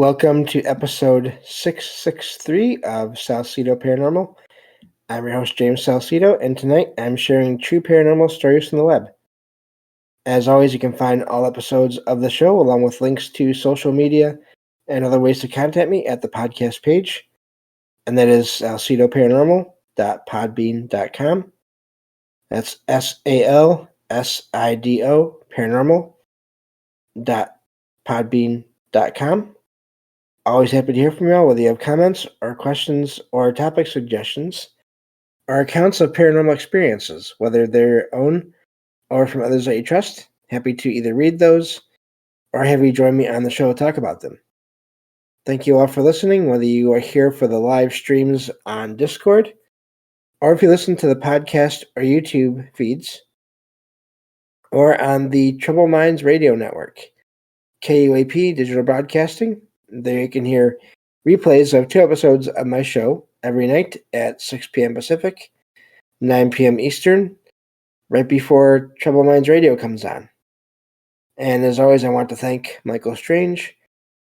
Welcome to episode 663 of Salsidoparanormal. I'm your host, James Salsido, and tonight I'm sharing true paranormal stories from the web. As always, you can find all episodes of the show along with links to social media and other ways to contact me at the podcast page, and that is salsidoparanormal.podbean.com. That's SALSIDO paranormal.podbean.com. Always happy to hear from you all, whether you have comments or questions or topic suggestions or accounts of paranormal experiences, whether they're your own or from others that you trust. Happy to either read those or have you join me on the show to talk about them. Thank you all for listening, whether you are here for the live streams on Discord or if you listen to the podcast or YouTube feeds or on the Trouble Minds Radio Network, KUAP Digital Broadcasting. There you can hear replays of 2 episodes of my show every night at 6 p.m. Pacific, 9 p.m. Eastern, right before Trouble Minds Radio comes on. And as always, I want to thank Michael Strange,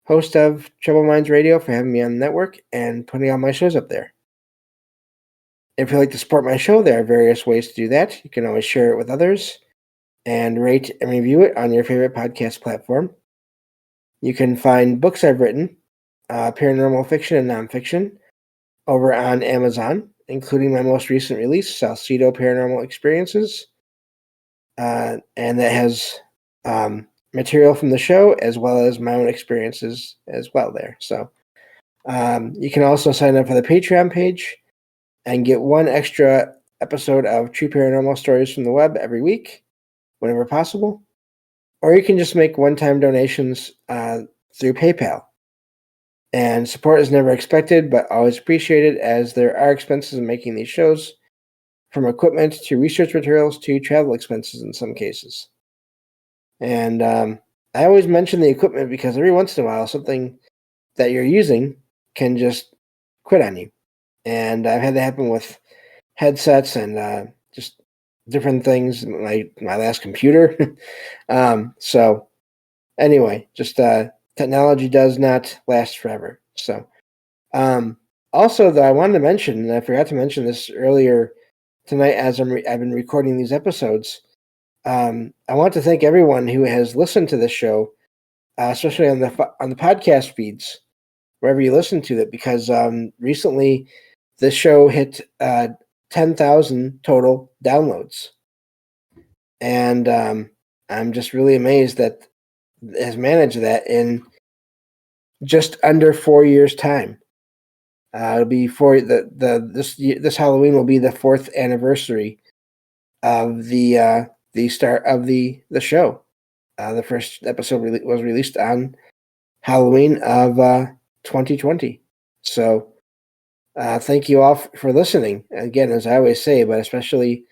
host of Trouble Minds Radio, for having me on the network and putting all my shows up there. If you'd like to support my show, there are various ways to do that. You can always share it with others and rate and review it on your favorite podcast platform. You can find books I've written, paranormal fiction and nonfiction, over on Amazon, including my most recent release, Salsido Paranormal Experiences. And that has material from the show as well as my own experiences as well there. So you can also sign up for the Patreon page and get 1 extra episode of True Paranormal Stories from the Web every week, whenever possible. Or you can just make one-time donations through PayPal. And support is never expected, but always appreciated, as there are expenses in making these shows, from equipment to research materials to travel expenses in some cases. And I always mention the equipment because every once in a while, something that you're using can just quit on you. And I've had that happen with headsets and just different things, my last computer. So anyway, just technology does not last forever. So also, though, I wanted to mention, and I forgot to mention this earlier tonight as I've been recording these episodes, I want to thank everyone who has listened to this show, especially on the podcast feeds, wherever you listen to it, because recently this show hit 10,000 total downloads. And I'm just really amazed that it has managed that in just under 4 years' time. It'll be this Halloween will be the 4th anniversary of the start of the show. The first episode was released on Halloween of 2020. So thank you all for listening. Again, as I always say, but especially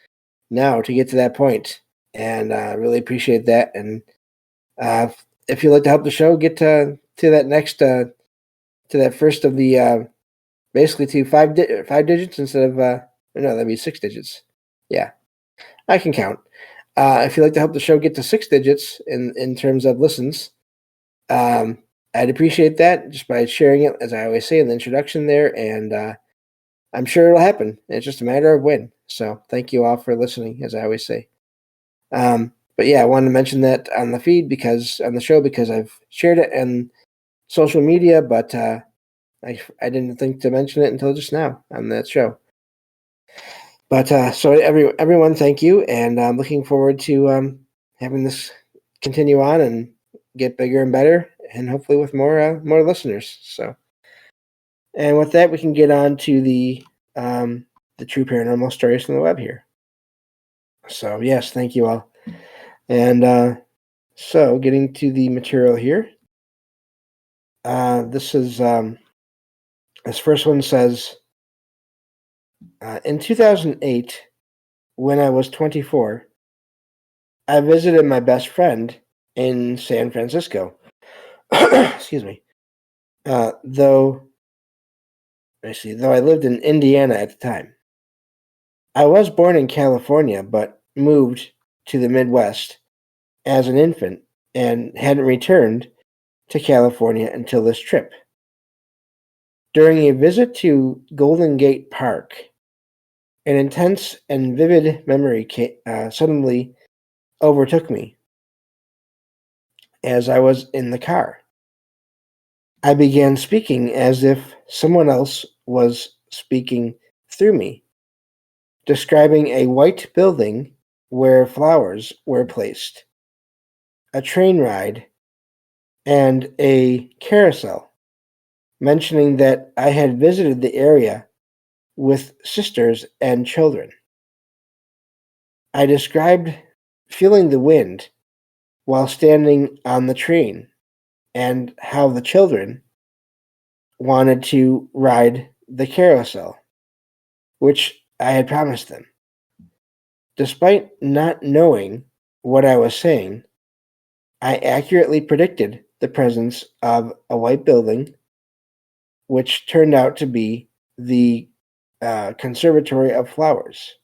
now to get to that point. And I really appreciate that. And if you'd like to help the show get to that next, to that first of the, basically to 5 digits instead of, no, that'd be 6 digits. Yeah, I can count. If you'd like to help the show get to 6 digits in terms of listens, I'd appreciate that just by sharing it, as I always say in the introduction there. And I'm sure it'll happen. It's just a matter of when. So thank you all for listening, as I always say. But yeah, I wanted to mention that on the feed on the show, because I've shared it on social media, but I didn't think to mention it until just now on that show. But so everyone, thank you, and I'm looking forward to having this continue on and get bigger and better, and hopefully with more listeners. So, and with that, we can get on to the true paranormal stories from the web here. So yes, thank you all. And so getting to the material here, this first one says, in 2008, when I was 24, I visited my best friend in San Francisco. Excuse me. Though I lived in Indiana at the time. I was born in California, but moved to the Midwest as an infant and hadn't returned to California until this trip. During a visit to Golden Gate Park, an intense and vivid memory suddenly overtook me as I was in the car. I began speaking as if someone else was speaking through me, describing a white building where flowers were placed, a train ride, and a carousel, mentioning that I had visited the area with sisters and children. I described feeling the wind while standing on the train and how the children wanted to ride the carousel, which I had promised them. Despite not knowing what I was saying, I accurately predicted the presence of a white building, which turned out to be the Conservatory of Flowers.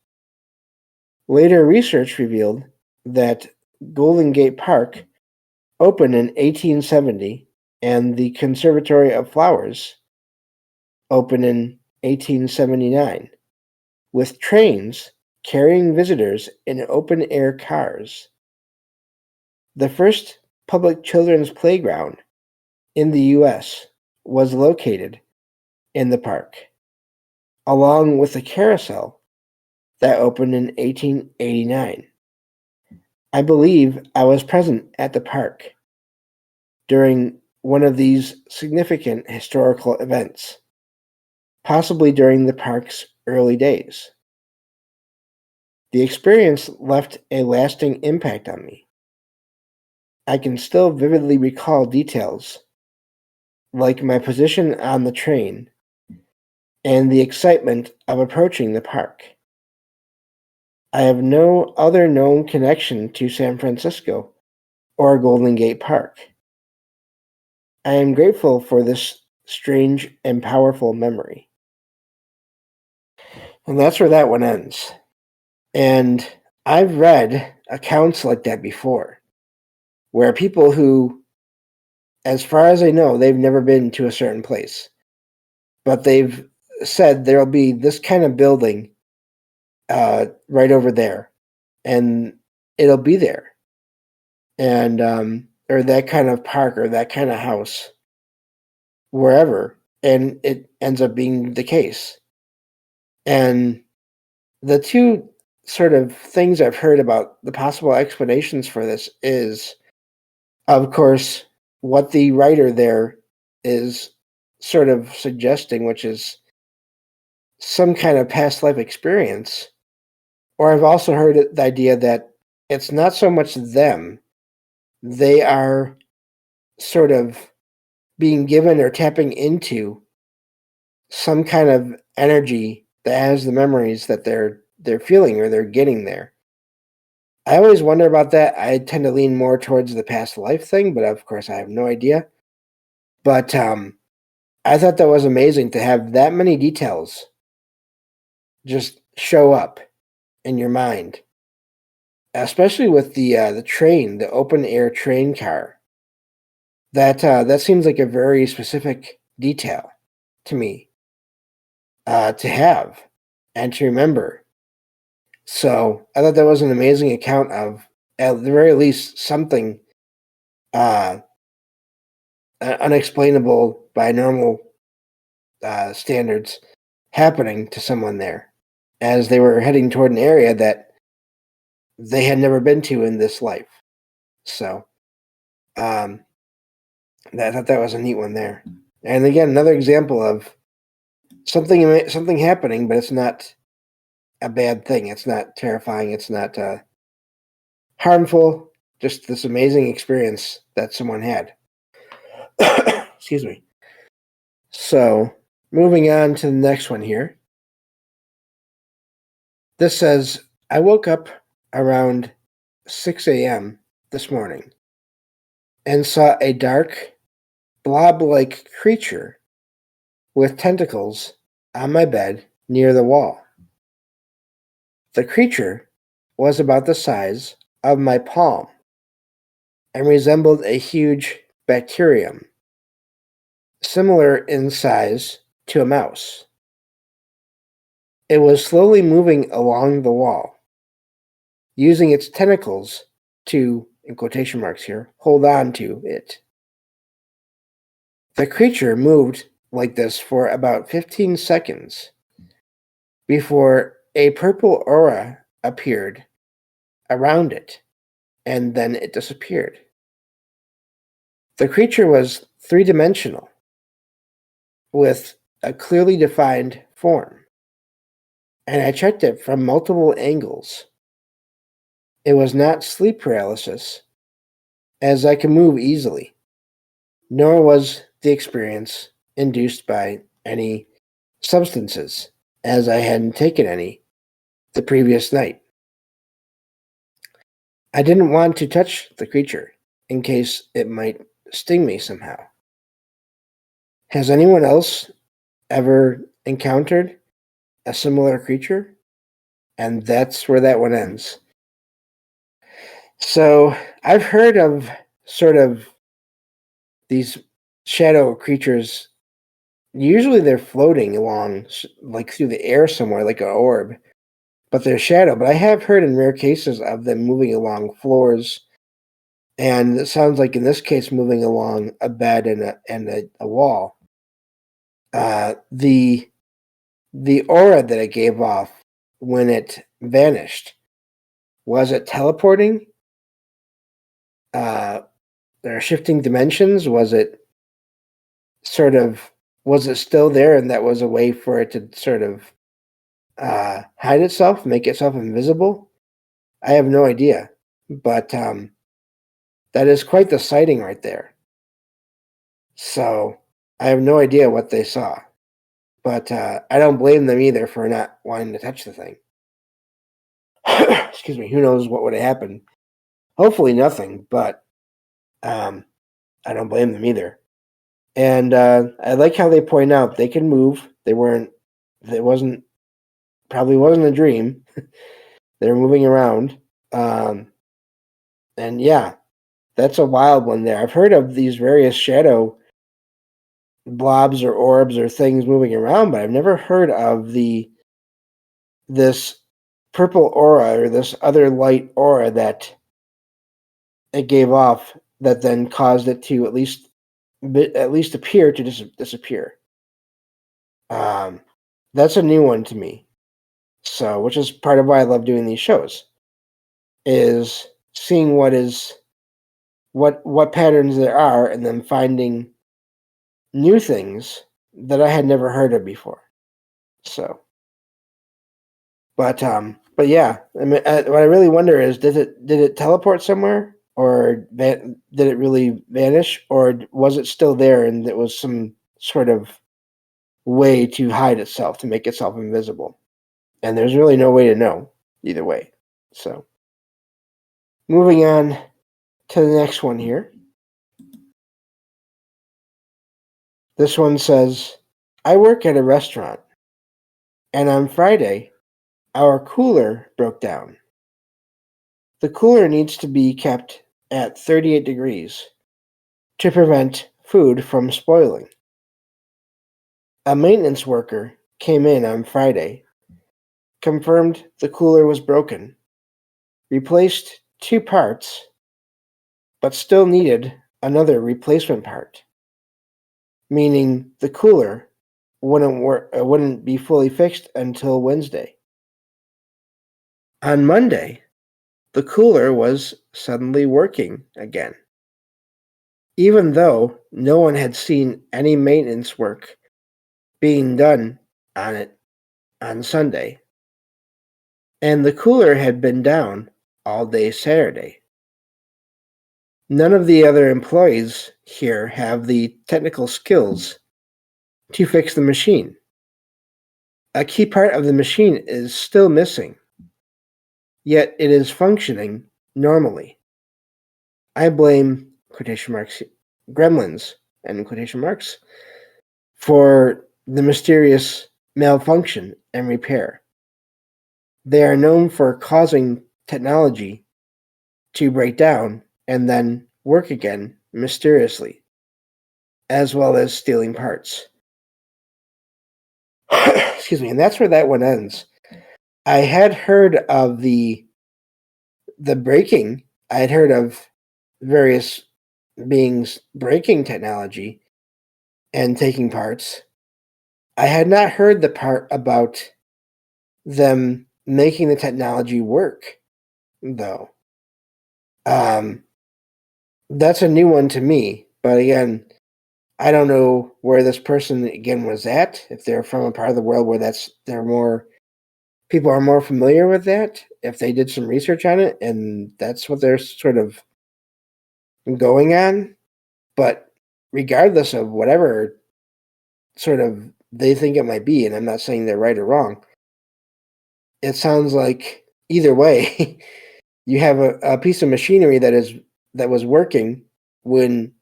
Later research revealed that Golden Gate Park opened in 1870 and the Conservatory of Flowers opened in 1879, with trains carrying visitors in open-air cars. The first public children's playground in the U.S. was located in the park, along with a carousel that opened in 1889. I believe I was present at the park during one of these significant historical events, possibly during the park's early days. The experience left a lasting impact on me. I can still vividly recall details like my position on the train and the excitement of approaching the park. I have no other known connection to San Francisco or Golden Gate Park. I am grateful for this strange and powerful memory. And that's where that one ends. And I've read accounts like that before, where people who, as far as I know, they've never been to a certain place, but they've said there'll be this kind of building right over there, and it'll be there, and or that kind of park or that kind of house, wherever, and it ends up being the case. And the two sort of things I've heard about the possible explanations for this is, of course, what the writer there is sort of suggesting, which is some kind of past life experience. Or I've also heard the idea that it's not so much them, they are sort of being given or tapping into some kind of energy that has the memories that they're feeling or they're getting there. I always wonder about that. I tend to lean more towards the past life thing, but of course I have no idea. But I thought that was amazing to have that many details just show up in your mind, especially with the train, the open air train car. That seems like a very specific detail to me to have and to remember. So I thought that was an amazing account of, at the very least, something unexplainable by normal standards happening to someone there as they were heading toward an area that they had never been to in this life. So I thought that was a neat one there. And again, another example of something happening, but it's not a bad thing. It's not terrifying. It's not harmful. Just this amazing experience that someone had. Excuse me. So, moving on to the next one here. This says, I woke up around 6 a.m. this morning and saw a dark, blob-like creature with tentacles on my bed near the wall. The creature was about the size of my palm and resembled a huge bacterium, similar in size to a mouse. It was slowly moving along the wall, using its tentacles to, in quotation marks here, hold on to it. The creature moved like this for about 15 seconds before a purple aura appeared around it, and then it disappeared. The creature was three-dimensional, with a clearly defined form, and I checked it from multiple angles. It was not sleep paralysis, as I could move easily, nor was the experience induced by any substances, as I hadn't taken any the previous night. I didn't want to touch the creature, in case it might sting me somehow. Has anyone else ever encountered a similar creature? And that's where that one ends. So I've heard of sort of these shadow creatures. Usually they're floating along, like through the air somewhere, like an orb, but they're shadow. But I have heard in rare cases of them moving along floors, and it sounds like in this case moving along a bed and a wall. The aura that it gave off when it vanished, was it teleporting? There are shifting dimensions. Was it still there, and that was a way for it to sort of hide itself, make itself invisible? I have no idea, but that is quite the sighting right there. So I have no idea what they saw, but I don't blame them either for not wanting to touch the thing. Excuse me. Who knows what would have happened? Hopefully nothing, but I don't blame them either. And I like how they point out they can move. Probably wasn't a dream. They were moving around. And yeah, that's a wild one there. I've heard of these various shadow blobs or orbs or things moving around, but I've never heard of this purple aura or this other light aura that it gave off that then caused it to at least appear to disappear. That's a new one to me. So, which is part of why I love doing these shows, is seeing what patterns there are, and then finding new things that I had never heard of before. So, but yeah, I mean, what I really wonder is, did it teleport somewhere, or did it really vanish, or was it still there and it was some sort of way to hide itself, to make itself invisible? And there's really no way to know either way. So, moving on to the next one here. This one says, I work at a restaurant, and on Friday, our cooler broke down. The cooler needs to be kept at 38 degrees to prevent food from spoiling. A maintenance worker came in on Friday, confirmed the cooler was broken, replaced 2 parts, but still needed another replacement part, meaning the cooler wouldn't be fully fixed until Wednesday. On Monday, the cooler was suddenly working again, even though no one had seen any maintenance work being done on it on Sunday, and the cooler had been down all day Saturday. None of the other employees here have the technical skills to fix the machine. A key part of the machine is still missing, yet it is functioning normally. I blame, quotation marks, gremlins, and quotation marks, for the mysterious malfunction and repair. They are known for causing technology to break down and then work again mysteriously, as well as stealing parts. Excuse me, and that's where that one ends. I had heard of the breaking. I had heard of various beings breaking technology and taking parts. I had not heard the part about them making the technology work, though. Um, that's a new one to me. But again, I don't know where this person again was at. If they're from a part of the world where they're more people are more familiar with that. If they did some research on it and that's what they're sort of going on. But regardless of whatever sort of they think it might be, and I'm not saying they're right or wrong, it sounds like either way, you have a piece of machinery that was working when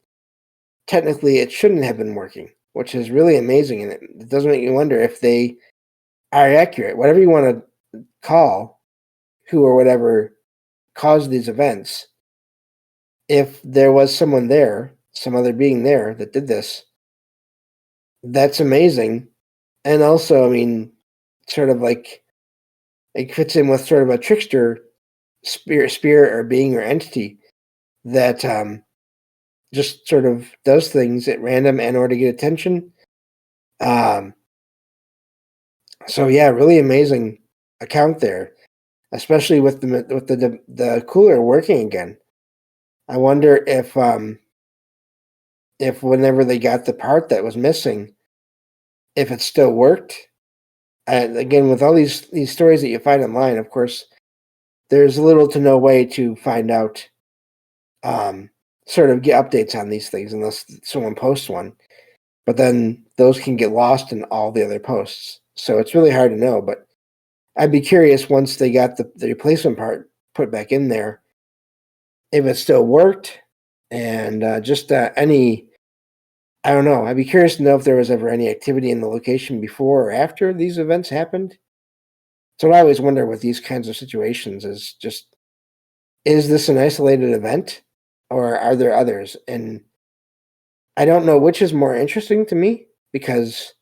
technically it shouldn't have been working, which is really amazing, and it does make you wonder if they are accurate. Whatever you want to call who or whatever caused these events, if there was someone there, some other being there that did this, that's amazing. And also, I mean, sort of like it fits in with sort of a trickster spirit or being or entity that just sort of does things at random and or to get attention. Um, so yeah, really amazing account there, especially with the cooler working again. I wonder if whenever they got the part that was missing, if it still worked. And again, with all these stories that you find online, of course, there's little to no way to find out, um, sort of get updates on these things unless someone posts one. But then those can get lost in all the other posts. So it's really hard to know. But I'd be curious once they got the replacement part put back in there, if it still worked, and just any. I don't know. I'd be curious to know if there was ever any activity in the location before or after these events happened. So what I always wonder with these kinds of situations is just, is this an isolated event or are there others? And I don't know which is more interesting to me because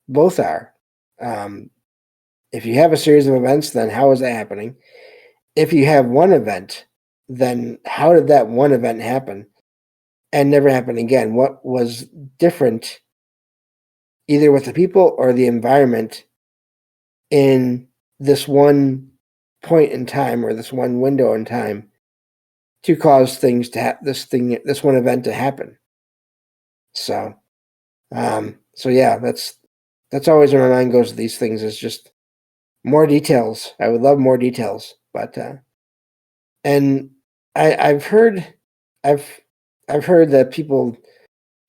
both are. Um, if you have a series of events, then how is that happening? If you have one event, then how did that one event happen and never happen again? What was different either with the people or the environment in this one point in time or this one window in time to cause things to this one event to happen? So, so yeah, that's always where my mind goes to these things is just more details. I would love more details, but and I've heard, I've I've heard that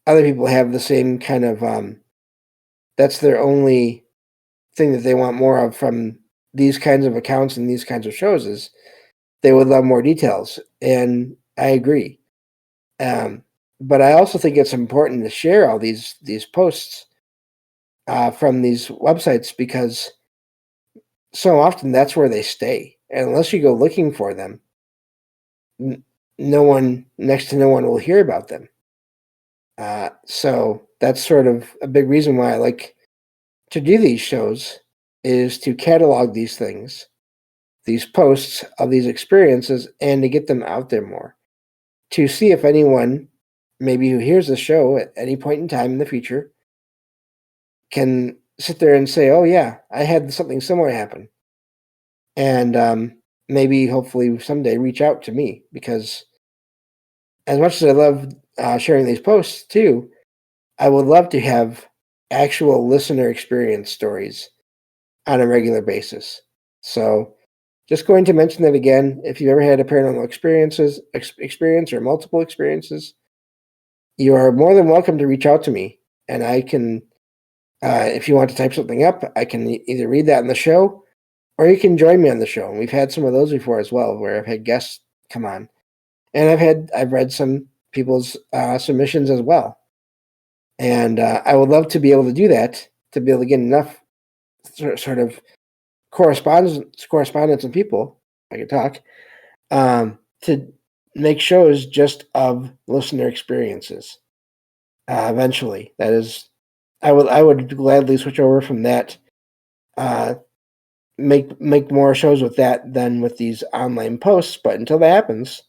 other people have the same kind of that's their only thing that they want more of from these kinds of accounts and these kinds of shows is they would love more details, and I agree. Um, but I also think it's important to share all these posts from these websites because so often that's where they stay, and unless you go looking for them, next to no one will hear about them. So that's sort of a big reason why I like to do these shows is to catalog these things, these posts of these experiences, and to get them out there more to see if anyone, maybe who hears the show at any point in time in the future, can sit there and say, "Oh yeah, I had something similar happen," and maybe hopefully someday reach out to me because as much as I love sharing these posts too, I would love to have actual listener experience stories on a regular basis. So, just going to mention that again. If you've ever had a paranormal experience or multiple experiences, you are more than welcome to reach out to me, and I can. If you want to type something up, I can either read that in the show, or you can join me on the show. And we've had some of those before as well, where I've had guests come on, and I've read some people's submissions as well. And I would love to be able to do that, to be able to get enough sort of correspondence and people, I could talk, to make shows just of listener experiences. Eventually, that is, I would gladly switch over from that. Make more shows with that than with these online posts. But until that happens,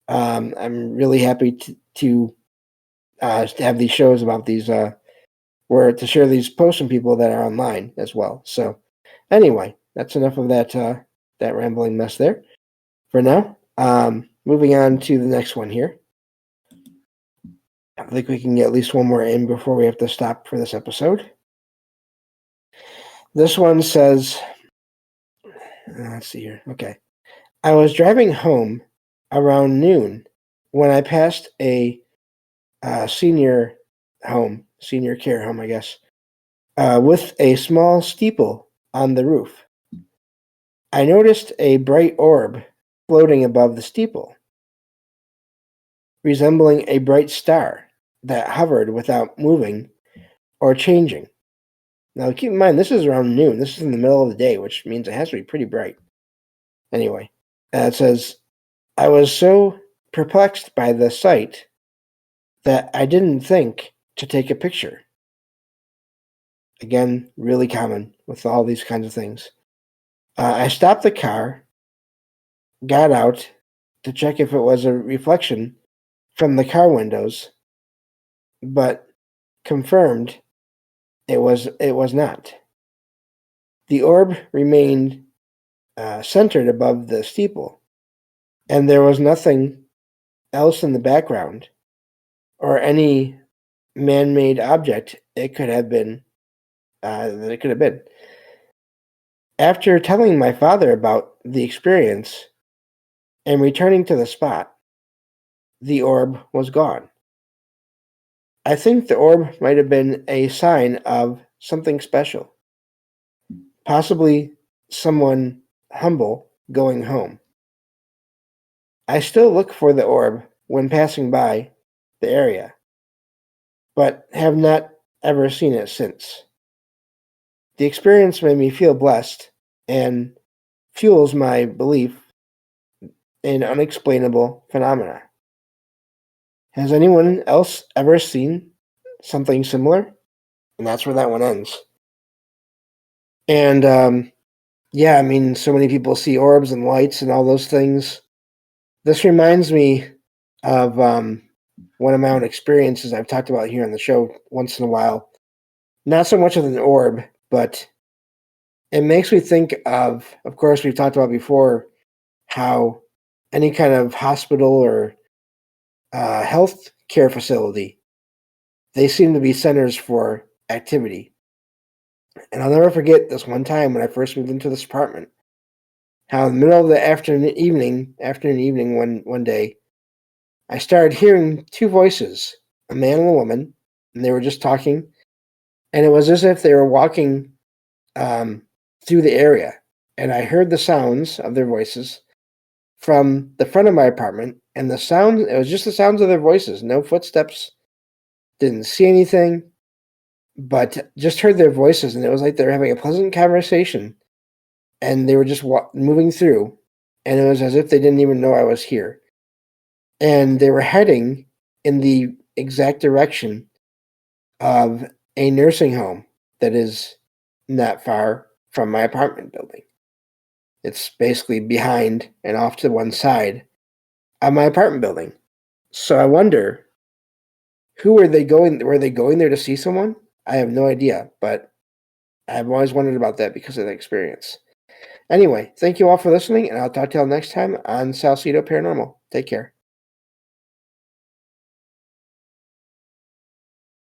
I'm really happy to have these shows about these where to share these posts from people that are online as well. So anyway, that's enough of that that rambling mess there for now. Moving on to the next one here. I think we can get at least one more in before we have to stop for this episode. This one says, let's see here. Okay. I was driving home around noon when I passed a senior care home, I guess, with a small steeple on the roof. I noticed a bright orb floating above the steeple, resembling a bright star that hovered without moving or changing. Now, keep in mind, this is around noon. This is in the middle of the day, which means it has to be pretty bright. Anyway, it says, I was so perplexed by the sight that I didn't think to take a picture. Again, really common with all these kinds of things. I stopped the car, got out to check if it was a reflection from the car windows, but confirmed it was not. The orb remained centered above the steeple, and there was nothing else in the background or any man-made object it could have been. That it could have been. After telling my father about the experience and returning to the spot, the orb was gone. I think the orb might have been a sign of something special, possibly someone humble going home. I still look for the orb when passing by the area, but have not ever seen it since. The experience made me feel blessed and fuels my belief in unexplainable phenomena. Has anyone else ever seen something similar? And that's where that one ends. And yeah, I mean, so many people see orbs and lights and all those things. This reminds me of one of my own experiences I've talked about here on the show once in a while. Not so much of an orb, but it makes me think of course, we've talked about before how any kind of hospital or health care facility, they seem to be centers for activity. And I'll never forget this one time when I first moved into this apartment, how in the middle of the afternoon evening one day, I started hearing two voices, a man and a woman, and they were just talking, and it was as if they were walking through the area, and I heard the sounds of their voices from the front of my apartment, and it was just the sounds of their voices, no footsteps, didn't see anything, but just heard their voices, and it was like they were having a pleasant conversation, and they were just moving through, and it was as if they didn't even know I was here. And they were heading in the exact direction of a nursing home that is not far from my apartment building. It's basically behind and off to one side of my apartment building. So I wonder, who were they going? Were they going there to see someone? I have no idea, but I've always wondered about that because of the experience. Anyway, thank you all for listening, and I'll talk to you all next time on Salsidoparanormal. Take care.